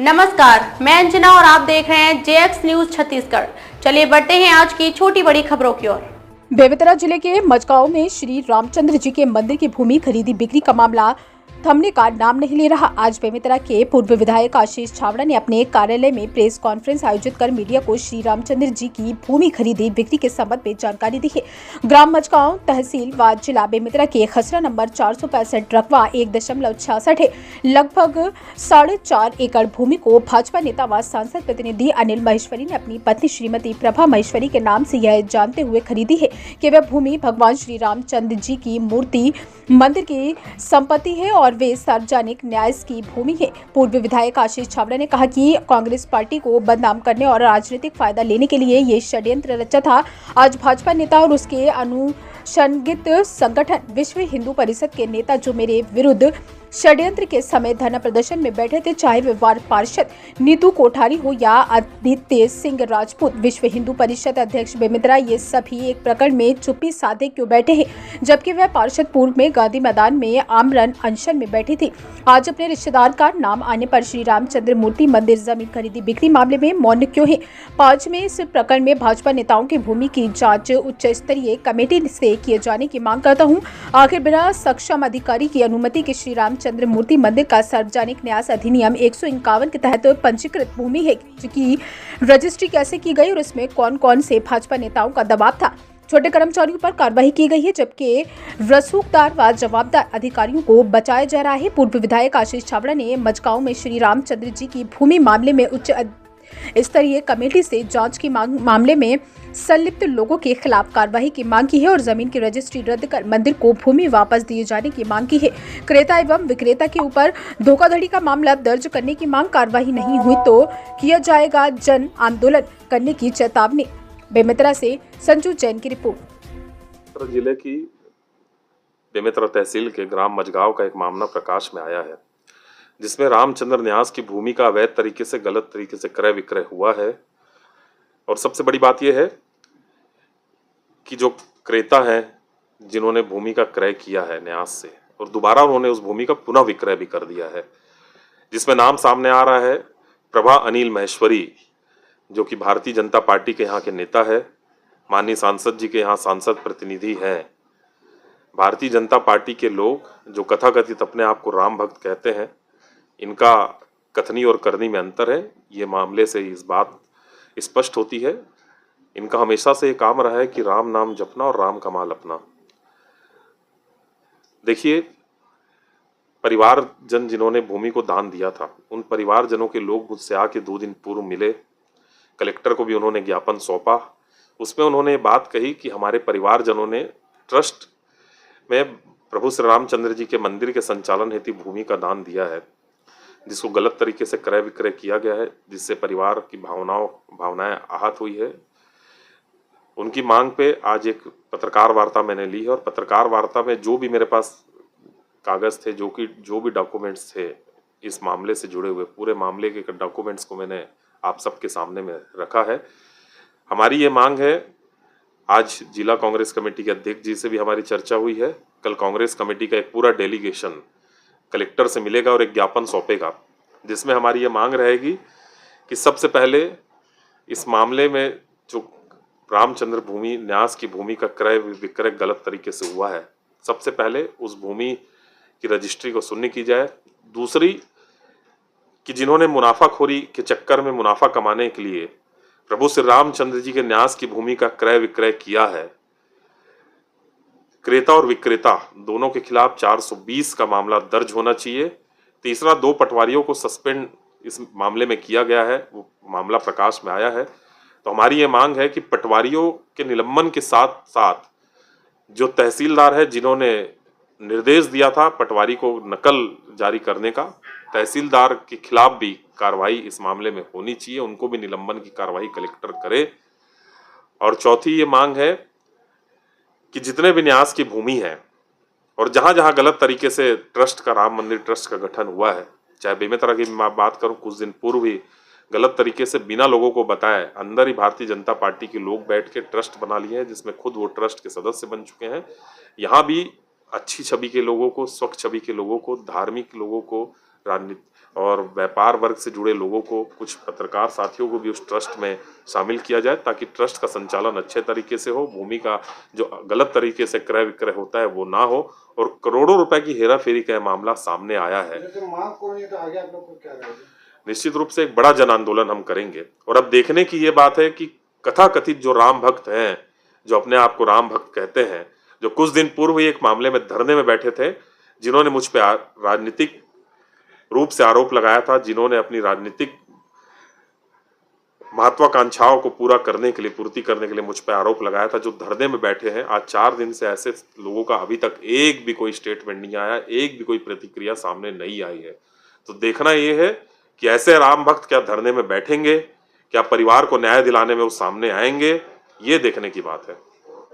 नमस्कार, मैं अंजना और आप देख रहे हैं जेएक्स न्यूज छत्तीसगढ़। चलिए बढ़ते हैं आज की छोटी बड़ी खबरों की ओर। बेमेतरा जिले के मजगांव में श्री रामचंद्र जी के मंदिर की भूमि खरीदी बिक्री का मामला थमने का नाम नहीं ले रहा। आज बेमेतरा के पूर्व विधायक आशीष छाबड़ा ने अपने कार्यालय में प्रेस कॉन्फ्रेंस आयोजित कर मीडिया को श्री रामचंद्र जी की भूमि खरीदी बिक्री के संबंध में जानकारी दी है। ग्राम मजगांव तहसील व जिला बेमेतरा के खसरा नंबर 465 रकबा 1.66 है। लगभग 4.5 एकड़ भूमि को भाजपा नेता व सांसद प्रतिनिधि अनिल महेश्वरी ने अपनी पत्नी श्रीमती प्रभा महेश्वरी के नाम से यह जानते हुए खरीदी है कि वह भूमि भगवान श्री रामचंद्र जी की मूर्ति मंदिर की संपत्ति है और वे सार्वजनिक न्यास की भूमि है। पूर्व विधायक आशीष छाबड़ा ने कहा कि कांग्रेस पार्टी को बदनाम करने और राजनीतिक फायदा लेने के लिए ये षड्यंत्र रचा था। आज भाजपा नेता और उसके अनुषंगित संगठन विश्व हिंदू परिषद के नेता जो मेरे विरुद्ध षड्यंत्र के समय धरना प्रदर्शन में बैठे थे, चाहे वे वार्ड पार्षद नीतू कोठारी हो या आदित्य सिंह राजपूत, विश्व हिंदू परिषद अध्यक्ष बेमेतरा, ये सभी एक प्रकरण में चुप्पी साधे क्यों बैठे हैं, जबकि वह पार्षद पूर्व में गांधी मैदान में आमरण अनशन में बैठी थी। आज अपने रिश्तेदार का नाम आने पर श्री रामचंद्र मूर्ति मंदिर जमीन खरीदी बिक्री मामले में मौन क्यों है। 5 में इस प्रकरण में भाजपा नेताओं की भूमि की जांच उच्च स्तरीय कमेटी से किए जाने की मांग करता हूं। आखिर बिना सक्षम अधिकारी की अनुमति के श्री रामचंद्र मूर्ति मंदिर का सार्वजनिक न्यास अधिनियम 151 के तहत पंजीकृत भूमि है, जिसकी रजिस्ट्री कैसे की गई और इसमें कौन कौन से भाजपा नेताओं का दबाव था। छोटे कर्मचारियों पर कार्रवाई की गई है, जबकि रसूखदार व जवाबदार अधिकारियों को बचाया जा रहा है। पूर्व विधायक आशीष छाबड़ा ने मजगांव में श्री रामचंद्र जी की भूमि मामले में उच्च स्तरीय कमेटी से जांच की मामले में संलिप्त लोगों के खिलाफ कार्रवाई की मांग की है और जमीन की रजिस्ट्री रद्द कर मंदिर को भूमि वापस दिए जाने की मांग की है। क्रेता एवं विक्रेता के ऊपर धोखाधड़ी का मामला दर्ज करने की मांग, कार्रवाई नहीं हुई तो किया जाएगा जन आंदोलन करने की चेतावनी। बेमेतरा से संजू जैन की रिपोर्ट। जिले की बेमेतरा तहसील के ग्राम मजगांव का एक मामला प्रकाश में आया है, जिसमें रामचंद्र न्यास की भूमि का अवैध तरीके से, गलत तरीके से क्रय विक्रय हुआ है। और सबसे बड़ी बात यह है कि जो क्रेता हैं, जिन्होंने भूमि का क्रय किया है न्यास से, और दोबारा उन्होंने उस भूमि का पुनः विक्रय भी कर दिया है, जिसमें नाम सामने आ रहा है प्रभा अनिल महेश्वरी, जो कि भारतीय जनता पार्टी के यहाँ के नेता है, माननीय सांसद जी के यहाँ सांसद प्रतिनिधि हैं। भारतीय जनता पार्टी के लोग जो कथाकथित अपने आप को राम भक्त कहते हैं, इनका कथनी और करनी में अंतर है। ये मामले से इस बात स्पष्ट होती है। इनका हमेशा से ये काम रहा है कि राम नाम जपना और राम का माल अपना। देखिए, परिवारजन जिन्होंने भूमि को दान दिया था, उन परिवारजनों के लोग मुझसे आके 2 दिन पूर्व मिले। कलेक्टर को भी उन्होंने ज्ञापन सौंपा। उसमें उन्होंने बात कही कि हमारे परिवारजनों ने ट्रस्ट में प्रभु श्री रामचंद्र जी के मंदिर के संचालन हेतु भूमि का दान दिया है, जिसको गलत तरीके से क्रय विक्रय किया गया है, जिससे परिवार की भावनाएं आहत हुई है। उनकी मांग पे आज एक पत्रकार वार्ता मैंने ली है और पत्रकार वार्ता में जो भी मेरे पास कागज थे, जो भी डॉक्यूमेंट्स थे इस मामले से जुड़े हुए, पूरे मामले के डॉक्यूमेंट्स को मैंने आप सबके सामने में रखा है। हमारी ये मांग है, आज जिला कांग्रेस कमेटी के अध्यक्ष जी से भी हमारी चर्चा हुई है। कल कांग्रेस कमेटी का एक पूरा डेलीगेशन कलेक्टर से मिलेगा और एक ज्ञापन सौंपेगा, जिसमें हमारी ये मांग रहेगी कि सबसे पहले इस मामले में जो रामचंद्र भूमि न्यास की भूमि का क्रय विक्रय गलत तरीके से हुआ है, सबसे पहले उस भूमि की रजिस्ट्री को सुनने की जाए। दूसरी कि जिन्होंने मुनाफाखोरी के चक्कर में मुनाफा कमाने के लिए प्रभु श्री रामचंद्र जी के न्यास की भूमि का क्रय विक्रय किया है, क्रेता और विक्रेता दोनों के खिलाफ 420 का मामला दर्ज होना चाहिए। तीसरा, 2 पटवारियों को सस्पेंड इस मामले में किया गया है, वो मामला प्रकाश में आया है। तो हमारी ये मांग है कि पटवारियों के निलंबन के साथ साथ जो तहसीलदार है, जिन्होंने निर्देश दिया था पटवारी को नकल जारी करने का, तहसीलदार के खिलाफ भी कार्रवाई इस मामले में होनी चाहिए, उनको भी निलंबन की कार्रवाई कलेक्टर करे। और चौथी ये मांग है कि जितने भी न्यास की भूमि है और जहां जहां गलत तरीके से ट्रस्ट का, राम मंदिर ट्रस्ट का गठन हुआ है, चाहे बेमेतरा की मैं बात करूं, कुछ दिन पूर्व ही गलत तरीके से बिना लोगों को बताए अंदर ही भारतीय जनता पार्टी के लोग बैठ के ट्रस्ट बना लिए हैं, जिसमें खुद वो ट्रस्ट के सदस्य बन चुके हैं। यहाँ भी अच्छी छवि के लोगों को, स्वच्छ छवि के लोगों को, धार्मिक लोगों को, और व्यापार वर्ग से जुड़े लोगों को, कुछ पत्रकार साथियों को भी उस ट्रस्ट में शामिल किया जाए ताकि ट्रस्ट का संचालन अच्छे तरीके से हो, भूमि का जो गलत तरीके से क्रय विक्रय होता है वो ना हो और करोड़ों रुपए की हेरा फेरी का मामला सामने आया है। मांग को नहीं तो आगे आप लोग को क्या रहेगा? निश्चित रूप से एक बड़ा जन आंदोलन हम करेंगे और अब देखने की ये बात है कि कथाकथित जो राम भक्त हैं, जो अपने आप को राम भक्त कहते हैं, जो कुछ दिन पूर्व ही एक मामले में धरने में बैठे थे, जिन्होंने मुझ पे राजनीतिक रूप से आरोप लगाया था, जिन्होंने अपनी राजनीतिक महत्वाकांक्षाओं को पूर्ति करने के लिए मुझ पे आरोप लगाया था, जो धरने में बैठे हैं, आज 4 दिन से ऐसे लोगों का अभी तक एक भी कोई स्टेटमेंट नहीं आया, एक भी कोई प्रतिक्रिया सामने नहीं आई है। तो देखना ये है कि ऐसे राम भक्त क्या धरने में बैठेंगे, क्या परिवार को न्याय दिलाने में वो सामने आएंगे, ये देखने की बात है।